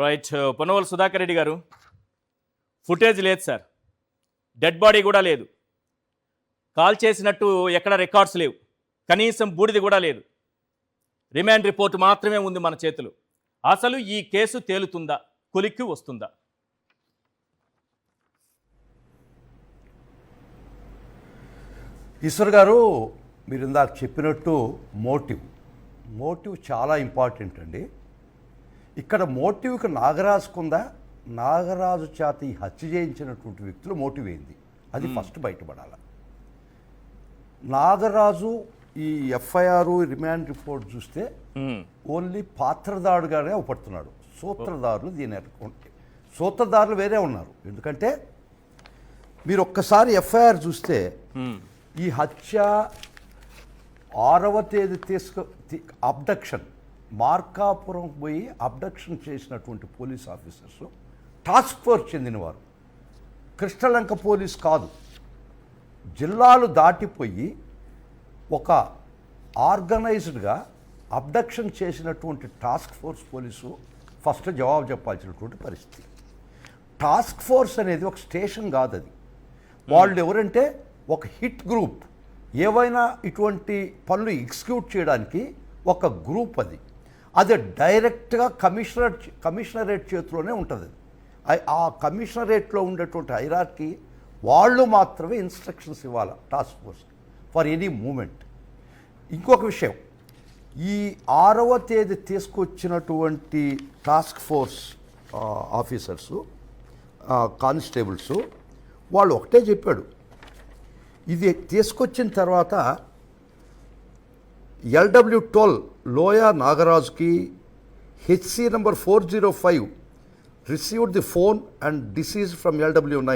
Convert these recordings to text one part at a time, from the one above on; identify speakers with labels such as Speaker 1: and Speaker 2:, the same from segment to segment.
Speaker 1: Right. Ponnavolu Sudhakar Reddy గారు, footage లేదు sir, dead body కూడా లేదు, కాల్ చేసినట్టు ఎక్కడ రికార్డ్స్ లేవు, కనీసం బూడిది కూడా లేదు, రిమాండ్ రిపోర్ట్ మాత్రమే ఉంది మన చేతులు. అసలు ఈ కేసు తేలుతుందా, కొలిక్కి వస్తుందా?
Speaker 2: ఈశ్వర్ గారు, మీరు ఇందాక చెప్పినట్టు మోటివ్ చాలా ఇంపార్టెంట్ అండి. ఇక్కడ మోటివ్కి నాగరాజుకుందా, నాగరాజు చేత ఈ హత్య చేయించినటువంటి వ్యక్తులు మోటివ్ ఏంది, అది ఫస్ట్ బయటపడాలి. నాగరాజు ఈ ఎఫ్ఐఆర్ రిమాండ్ రిపోర్ట్ చూస్తే ఓన్లీ పాత్రదారుగానే అవపడుతున్నాడు. సూత్రధారులు సూత్రధారులు వేరే ఉన్నారు. ఎందుకంటే మీరు ఒక్కసారి ఎఫ్ఐఆర్ చూస్తే ఈ హత్య 6వ తేదీ అబ్డక్షన్, మార్కాపురం పోయి అబ్డక్షన్ చేసినటువంటి పోలీస్ ఆఫీసర్స్ టాస్క్ ఫోర్స్ చెందినవారు, కృష్ణలంక పోలీస్ కాదు. జిల్లాలు దాటిపోయి ఒక ఆర్గనైజ్డ్గా అబ్డక్షన్ చేసినటువంటి టాస్క్ ఫోర్స్ పోలీసు ఫస్ట్ జవాబు చెప్పాల్సినటువంటి పరిస్థితి. టాస్క్ ఫోర్స్ అనేది ఒక స్టేషన్ కాదు, అది వాళ్ళు ఎవరంటే ఒక హిట్ గ్రూప్. ఏవైనా ఇటువంటి పనులు ఎగ్జిక్యూట్ చేయడానికి ఒక గ్రూప్ అది డైరెక్ట్గా కమిషనరేట్ చేతిలోనే ఉంటుంది. ఆ కమిషనరేట్లో ఉండేటువంటి హైరార్కీ వాళ్ళు మాత్రమే ఇన్స్ట్రక్షన్స్ ఇవ్వాలి టాస్క్ ఫోర్స్కి ఫర్ ఎనీ మూమెంట్. ఇంకొక విషయం, ఈ 6వ తేదీ తీసుకొచ్చినటువంటి టాస్క్ ఫోర్స్ ఆఫీసర్సు, కానిస్టేబుల్స్, వాళ్ళు ఒకటే చెప్పాడు, ఇది తీసుకొచ్చిన తర్వాత LW12 Loya నాగరాజుకి HC number 405 received the phone and deceased from LW9.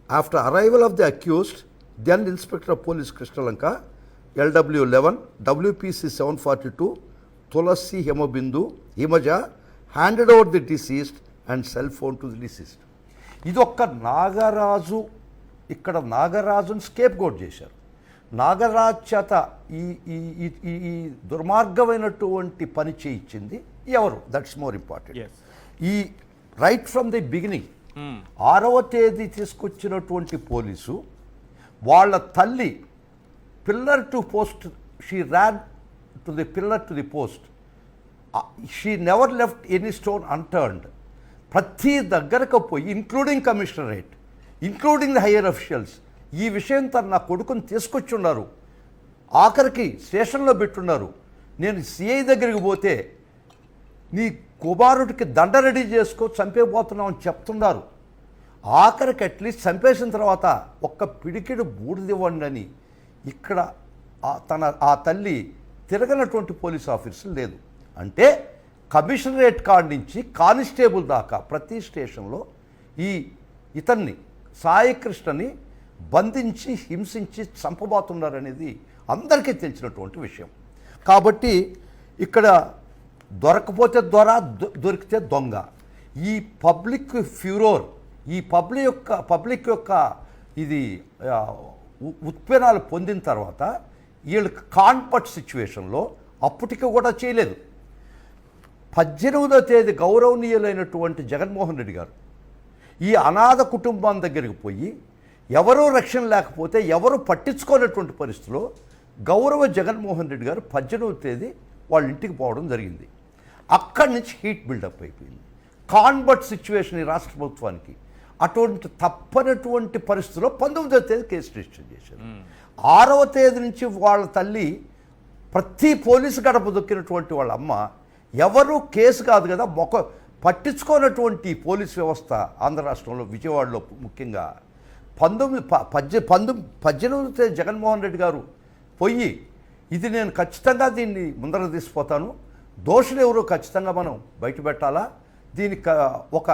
Speaker 2: After arrival of the accused, then Inspector of Police Krishnalanka, LW11, WPC 742, Tulasi Himaja handed over the deceased and cell phone to the deceased. ఇది ఒక్క నాగరాజు, ఇక్కడ నాగరాజును scape goat చేశారు. నాగరాజు చేత ఈ దుర్మార్గమైనటువంటి పని చేయించింది ఎవరు? That's more important. ఈ రైట్ ఫ్రమ్ ది బిగినింగ్ 6వ తేదీ తీసుకొచ్చినటువంటి పోలీసు వాళ్ళ తల్లి pillar to post, she Ryan to the pillar to the post, she never left any stone unturned. ప్రతి దగ్గరకు పోయి including commissionerate, including the higher officials, ఈ విషయం తను నా కొడుకుని తీసుకొచ్చి ఉన్నారు, ఆఖరికి స్టేషన్లో పెట్టున్నారు, నేను సిఐ దగ్గరికి పోతే నీ కుమారుడికి దండ రెడీ చేసుకో, చంపేపోతున్నామని చెప్తున్నారు. ఆఖరికి అట్లీస్ట్ చంపేసిన తర్వాత ఒక్క పిడికిడు బూడిదివ్వండి అని ఇక్కడ ఆ తల్లి తిరగనటువంటి పోలీస్ ఆఫీసర్ లేదు. అంటే కమిషనరేట్ కాడ నుంచి కానిస్టేబుల్ దాకా ప్రతి స్టేషన్లో ఇతన్ని సాయికృష్ణని బంధించి హింసించి చంపబోతున్నారనేది అందరికీ తెలిసినటువంటి విషయం. కాబట్టి ఇక్కడ దొరకపోతే దొరికితే దొంగ. ఈ పబ్లిక్ ఫ్యూరోర్, ఈ పబ్లిక్ యొక్క ఇది ఉత్పన్నాలు పొందిన తర్వాత వీళ్ళకి కాన్పట్ సిచ్యువేషన్లో అప్పటికి కూడా చేయలేదు. 18వ తేదీ గౌరవనీయులైనటువంటి జగన్మోహన్ రెడ్డి గారు ఈ అనాథ కుటుంబం దగ్గరికి పోయి ఎవరూ రక్షణ లేకపోతే ఎవరు పట్టించుకోనటువంటి పరిస్థితిలో గౌరవ జగన్మోహన్ రెడ్డి గారు 18వ తేదీ వాళ్ళ ఇంటికి పోవడం జరిగింది. అక్కడి నుంచి హీట్ బిల్డప్ అయిపోయింది. కాన్బట్ సిచ్యువేషన్ ఈ రాష్ట్ర ప్రభుత్వానికి అటువంటి తప్పనటువంటి పరిస్థితిలో 19వ తేదీ కేసు రిజిస్టర్ చేశారు. 6వ తేదీ నుంచి వాళ్ళ తల్లి ప్రతి పోలీసు గడప దొక్కినటువంటి వాళ్ళ అమ్మ ఎవరు కేసు కాదు కదా పట్టించుకోనటువంటి పోలీస్ వ్యవస్థ ఆంధ్ర రాష్ట్రంలో విజయవాడలో ముఖ్యంగా 18వ తేదీ జగన్మోహన్ రెడ్డి గారు పోయి ఇది నేను ఖచ్చితంగా దీన్ని ముందర తీసిపోతాను, దోషులు ఎవరు ఖచ్చితంగా మనం బయటపెట్టాలా, దీనికి ఒక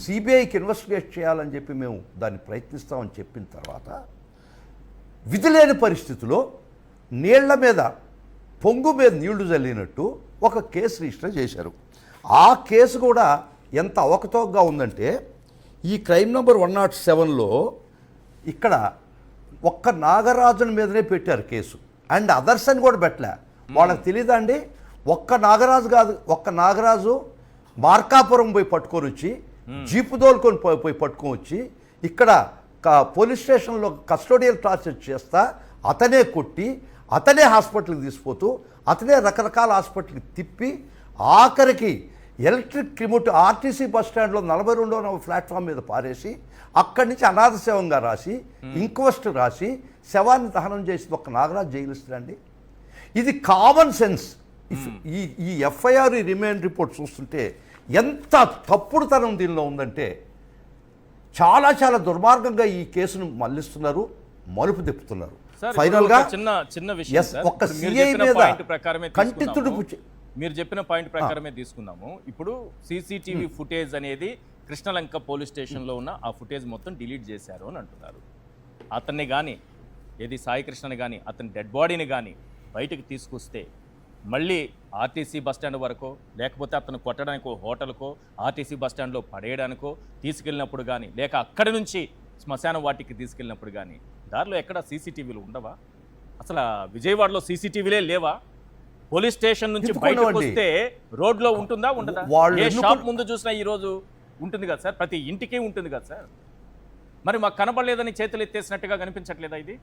Speaker 2: సిబిఐకి ఇన్వెస్టిగేట్ చేయాలని చెప్పి మేము దాన్ని ప్రయత్నిస్తామని చెప్పిన తర్వాత విధి లేని పరిస్థితిలో నీళ్ల మీద పొంగు మీద నీళ్లు చల్లినట్టు ఒక కేసు రిజిస్టర్ చేశారు. ఆ కేసు కూడా ఎంత అవకతవకగా ఉందంటే ఈ క్రైమ్ నెంబర్ 107లో ఇక్కడ ఒక్క నాగరాజుని మీదనే పెట్టారు కేసు, అండ్ అదర్స్ అని కూడా పెట్టలే. వాళ్ళకి తెలియదా అండి, ఒక్క నాగరాజు కాదు, ఒక్క నాగరాజు మార్కాపురం పోయి పట్టుకొని వచ్చి జీపు దోలుకొని పోయి పట్టుకొని వచ్చి ఇక్కడ పోలీస్ స్టేషన్లో కస్టోడియల్ టార్చర్ చేస్తా అతనే కొట్టి అతనే హాస్పిటల్కి తీసుకుపోతూ అతనే రకరకాల హాస్పిటల్కి తిప్పి ఆఖరికి ఎలక్ట్రిక్ రిమోట్ ఆర్టీసీ బస్ స్టాండ్లో 42వ నెంబర్ ప్లాట్ఫామ్ మీద పారేసి అక్కడి నుంచి అనాథ శవంగా రాసి ఇంక్వెస్ట్ రాసి శవాన్ని దహనం చేసి ఒక నాగరాజు జైలు ఇస్తారండి. ఇది కామన్ సెన్స్. ఈ ఎఫ్ఐఆర్ రిమాండ్ రిపోర్ట్ చూస్తుంటే ఎంత తప్పుడుతనం దీనిలో ఉందంటే చాలా చాలా దుర్మార్గంగా ఈ కేసును మళ్లిస్తున్నారు, మలుపు తిప్పుతున్నారు. ఫైనల్ గా
Speaker 1: చిన్న విషయం
Speaker 2: ఒక్క సిఐ మీద కంటి తుడుపు
Speaker 1: మీరు చెప్పిన పాయింట్ ప్రకారమే తీసుకుందాము. ఇప్పుడు సీసీటీవీ ఫుటేజ్ అనేది కృష్ణలంక పోలీస్ స్టేషన్లో ఉన్న ఆ ఫుటేజ్ మొత్తం డిలీట్ చేశారు అని అంటున్నారు. అతన్ని కానీ ఏది సాయి కృష్ణని కానీ అతని డెడ్ బాడీని కానీ బయటకు తీసుకొస్తే మళ్ళీ ఆర్టీసీ బస్టాండ్ వరకు లేకపోతే అతను కొట్టడానికో హోటల్కో ఆర్టీసీ బస్టాండ్లో పడేయడానికో తీసుకెళ్ళినప్పుడు కానీ లేక అక్కడి నుంచి శ్మశాన వాటికి తీసుకెళ్ళినప్పుడు కానీ దారిలో ఎక్కడ సీసీటీవీలు ఉండవా? అసలు విజయవాడలో సీసీటీవీలే లేవా? పోలీస్ స్టేషన్ నుంచి బయటకు వస్తే రోడ్లో ఉంటుందా ఉండదా? ఏ షాప్ ముందు చూసినా ఈ రోజు ఉంటుంది కదా సార్, ప్రతి ఇంటికి ఉంటుంది కదా సార్. మరి మాకు కనబడలేదని చేతులు ఎత్తేసినట్టుగా కనిపించట్లేదా ఇది?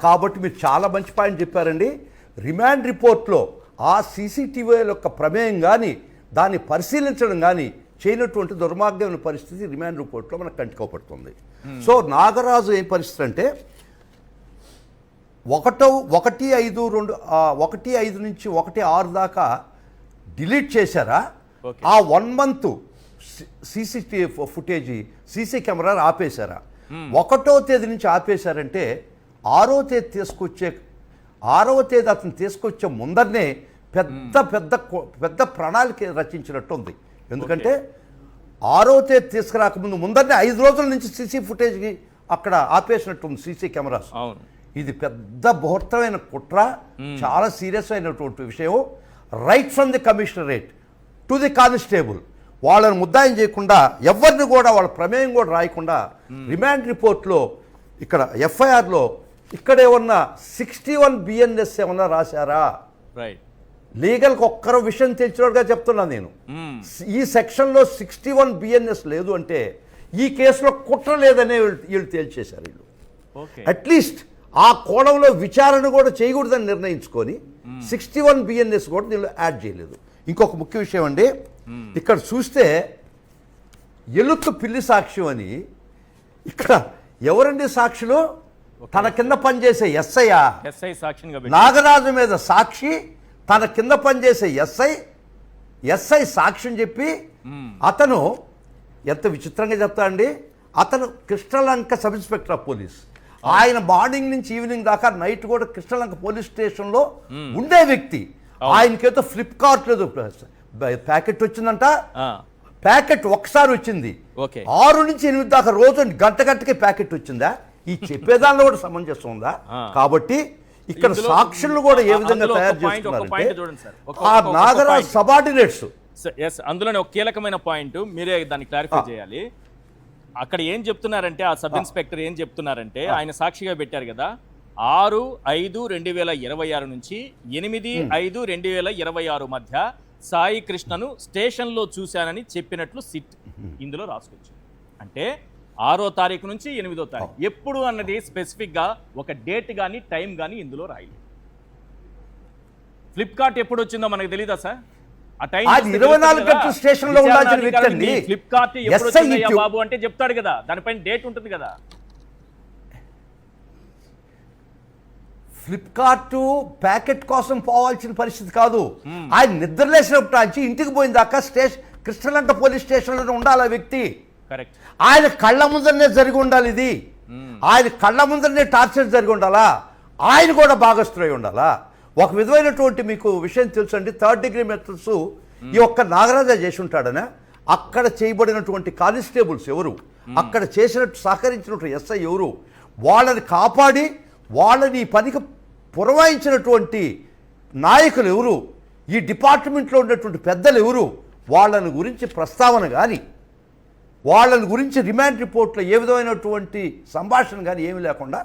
Speaker 2: కాబట్టి మీరు చాలా మంచి పాయింట్ చెప్పారండి. రిమాండ్ రిపోర్ట్లో ఆ సీసీటీవీ యొక్క ప్రమేయం కానీ దాన్ని పరిశీలించడం కానీ చేయనటువంటి దుర్మార్గమైన పరిస్థితి రిమాండ్ రిపోర్ట్లో మనకు కంటికోపడుతుంది. సో నాగరాజు ఏం పరిస్థితి అంటే 1/5 నుంచి 1/6 దాకా డిలీట్ చేశారా? ఆ 1 month CCTV footage CC camera ఆపేశారా? 1వ తేదీ నుంచి ఆపేశారంటే 6వ తేదీ అతను తీసుకొచ్చే ముందరనే పెద్ద పెద్ద పెద్ద ప్రణాళిక రచించినట్టు ఉంది. ఎందుకంటే 6వ తేదీ తీసుకురాకముందు ముందరనే 5 రోజుల నుంచి సీసీ ఫుటేజ్కి అక్కడ ఆపేసినట్టుంది సీసీ కెమెరాస్. ఇది పెద్ద బృహత్తమైన కుట్ర, చాలా సీరియస్ అయినటువంటి విషయం. Right from the commissionerate to the constable వాళ్ళని ముద్దాయం చేయకుండా ఎవరిని కూడా వాళ్ళ ప్రమేయం కూడా రాయకుండా రిమాండ్ రిపోర్ట్లో ఇక్కడ ఎఫ్ఐఆర్లో ఇక్కడ ఏమన్నా 61 BNS ఏమన్నా రాశారా? లీగల్కి ఒక్కరో విషయం తెలిసినట్టుగా చెప్తున్నాను నేను. ఈ సెక్షన్లో 61 BNS లేదు అంటే ఈ కేసులో కుట్ర లేదనే వీళ్ళు తేల్చేశారు. వీళ్ళు అట్లీస్ట్ ఆ కోణంలో విచారణ కూడా చేయకూడదని నిర్ణయించుకొని 61 BNS కూడా దీనిలో యాడ్ చేయలేదు. ఇంకొక ముఖ్య విషయం అండి, ఇక్కడ చూస్తే ఎలుక్కు పిల్లి సాక్ష్యం అని ఇక్కడ ఎవరండి సాక్షులు? తన కింద పనిచేసే ఎస్ఐ నాగరాజు మీద సాక్షి, తన కింద పనిచేసే ఎస్ఐ సాక్ష్యం చెప్పి అతను ఎంత విచిత్రంగా చెప్తా అండి, అతను Krishnalanka sub inspector of police. ఆయన మార్నింగ్ నుంచి ఈవినింగ్ దాకా నైట్ కూడా కృష్ణలంక పోలీస్ స్టేషన్లో ఉండే వ్యక్తి. ఆయనకేదో ఫ్లిప్కార్ట్ లేదు ప్యాకెట్ వచ్చిందంట, ప్యాకెట్ ఒకసారి వచ్చింది, 6 నుంచి 8 దాకా రోజు గంటకి ప్యాకెట్ వచ్చిందా? ఈ చెప్పేదానిలో కూడా సమంజసం ఉందా? కాబట్టి ఇక్కడ సాక్షులు కూడా ఏ విధంగా తయారు చేస్తున్నారు ఆ నాగరాజ్ సబార్డినేట్స్.
Speaker 1: అందులోనే ఒక కీలకమైన పాయింట్ మీరే దాన్ని క్లారిఫై చేయాలి. అక్కడ ఏం చెప్తున్నారంటే ఆ సబ్ ఇన్స్పెక్టర్ ఏం చెప్తున్నారంటే ఆయన సాక్షిగా పెట్టారు కదా 6/5/2026 నుంచి 8/5/2026 మధ్య సాయి కృష్ణను స్టేషన్లో చూశానని చెప్పినట్లు సిట్ ఇందులో రాసుకోవచ్చు. అంటే 6వ తారీఖు నుంచి 8వ తారీఖు ఎప్పుడు అన్నది స్పెసిఫిక్గా ఒక డేట్ కానీ టైం కానీ ఇందులో రాయలేదు. ఫ్లిప్కార్ట్ ఎప్పుడు వచ్చిందో మనకు తెలీదా సార్? ఆ టైం
Speaker 2: 24 గంటలు స్టేషన్లో ఉండాల్సిన వ్యక్తి అండి.
Speaker 1: ఫ్లిప్కార్ట్ ఎప్పుడు వచ్చిందయ్యా బాబు అంటే చెప్తాడు కదా, దానిపైన డేట్ ఉంటుంది కదా.
Speaker 2: ఫ్లిప్కార్ట్ ప్యాకెట్ కోసం పోవాల్సిన పరిస్థితి కాదు. ఆయన నిద్రలేసినప్పుడు నుంచి ఇంటికి పోయిన దాకా కృష్ణలంక పోలీస్ స్టేషన్లో ఉండాలి ఆ వ్యక్తి. ఆయన కళ్ళ ముందరనే జరిగి ఉండాలి ఇది. ఆయన కళ్ళ ముందరనే టార్చర్ జరిగి ఉండాలా, ఆయన కూడా భాగస్థులై ఉండాలా. ఒక విధమైనటువంటి మీకు విషయం తెలుసండి, 3rd డిగ్రీ మెథడ్స్ ఈ ఒక్క నాగరాజా చేసి ఉంటాడనే. అక్కడ చేయబడినటువంటి కానిస్టేబుల్స్ ఎవరు, అక్కడ చేసినట్టు సహకరించినట్టు ఎస్ఐ ఎవరు, వాళ్ళని కాపాడి వాళ్ళని ఈ పనికి పురమాయించినటువంటి నాయకులు ఎవరు, ఈ డిపార్ట్మెంట్లో ఉన్నటువంటి పెద్దలు ఎవరు, వాళ్ళని గురించి ప్రస్తావన కానీ వాళ్ళని గురించి రిమాండ్ రిపోర్ట్లో ఏ విధమైనటువంటి సంభాషణ కానీ ఏమీ లేకుండా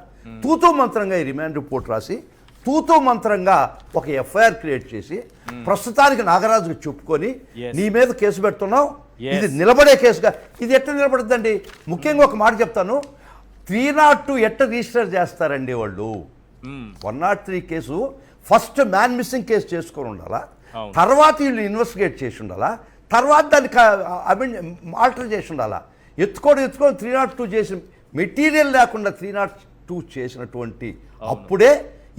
Speaker 2: తూతూ మంత్రంగా ఈ రిమాండ్ రిపోర్ట్ రాసి తూతూ మంత్రంగా ఒక ఎఫ్ఐఆర్ క్రియేట్ చేసి ప్రస్తుతానికి నాగరాజుకు చెప్పుకొని
Speaker 1: Yes.
Speaker 2: నీ మీద కేసు పెడుతున్నావు,
Speaker 1: Yes.
Speaker 2: ఇది నిలబడే కేసుగా. ఇది ఎట్లా నిలబడుతుందండి? ముఖ్యంగా ఒక మాట చెప్తాను, 302 ఎట్లా రిజిస్టర్ చేస్తారండి వాళ్ళు? 103 case first man missing case చేసుకొని ఉండాలా,
Speaker 1: అవును.
Speaker 2: తర్వాత వీళ్ళు ఇన్వెస్టిగేట్ చేసి ఉండాలా, తర్వాత దానికి ఆల్టర్ చేసి ఉండాలా. ఎత్తుకొని 302 చేసి మెటీరియల్ లేకుండా 302 చేసినటువంటి అప్పుడే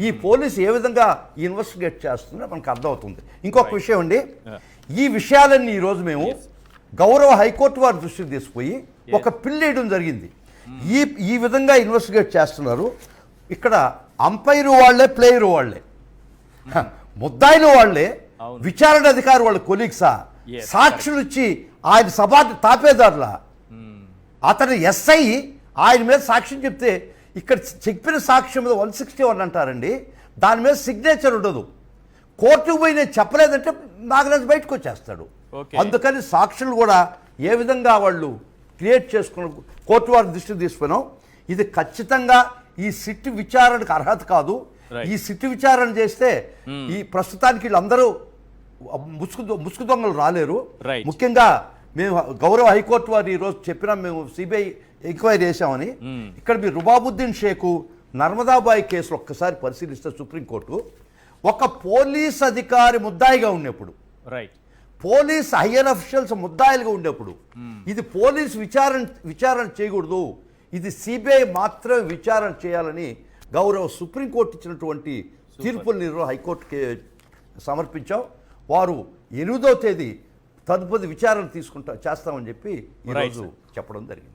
Speaker 2: ఈ పోలీసు ఏ విధంగా ఇన్వెస్టిగేట్ చేస్తుందో మనకు అర్థమవుతుంది. ఇంకొక విషయం అండి, ఈ విషయాలన్నీ ఈరోజు మేము గౌరవ హైకోర్టు వారి దృష్టికి తీసుకుపోయి ఒక పిల్ వేయడం జరిగింది. ఈ విధంగా ఇన్వెస్టిగేట్ చేస్తున్నారు. ఇక్కడ అంపైర్ వాళ్ళే, ప్లేయర్ వాళ్ళే, ముద్దాయిలు వాళ్ళే, విచారణ అధికారి వాళ్ళ కొలీగ్సా, సాక్షులు ఇచ్చి ఆయన సభ తాపేదారుల, అతను ఎస్ఐ ఆయన మీద సాక్ష్యం చెప్తే ఇక్కడ చెప్పిన సాక్ష్యం మీద 161 అంటారండి, దాని మీద సిగ్నేచర్ ఉండదు. కోర్టుకు పోయి నేను చెప్పలేదంటే నాగరాజు బయటకు వచ్చేస్తాడు. అందుకని సాక్షులు కూడా ఏ విధంగా వాళ్ళు క్రియేట్ చేసుకున్న కోర్టు వారి దృష్టికి తీసుకున్నాం. ఇది ఖచ్చితంగా ఈ సిట్ విచారణకు అర్హత కాదు. ఈ సిట్ విచారణ చేస్తే ఈ ప్రస్తుతానికి వీళ్ళందరూ ముసుగు దొంగలు రాలేరు. ముఖ్యంగా మేము గౌరవ హైకోర్టు వారు ఈరోజు చెప్పినా మేము సిబిఐ ఎంక్వైరీ చేశామని. ఇక్కడ మీరు రుబాబుద్దీన్ షేకు నర్మదాబాయి కేసులు ఒక్కసారి పరిశీలిస్తే సుప్రీంకోర్టు ఒక పోలీస్ అధికారి ముద్దాయిగా ఉన్నప్పుడు, పోలీస్ హయ్యర్ అఫీషియల్స్ ముద్దాయిలుగా ఉండేప్పుడు ఇది పోలీస్ విచారణ చేయకూడదు, ఇది సిబిఐ మాత్రమే విచారణ చేయాలని గౌరవ సుప్రీంకోర్టు ఇచ్చినటువంటి తీర్పుల్ని హైకోర్టుకి సమర్పించాం. వారు 8వ తేదీ తదుపరి విచారణ చేస్తామని చెప్పి ఈరోజు చెప్పడం జరిగింది.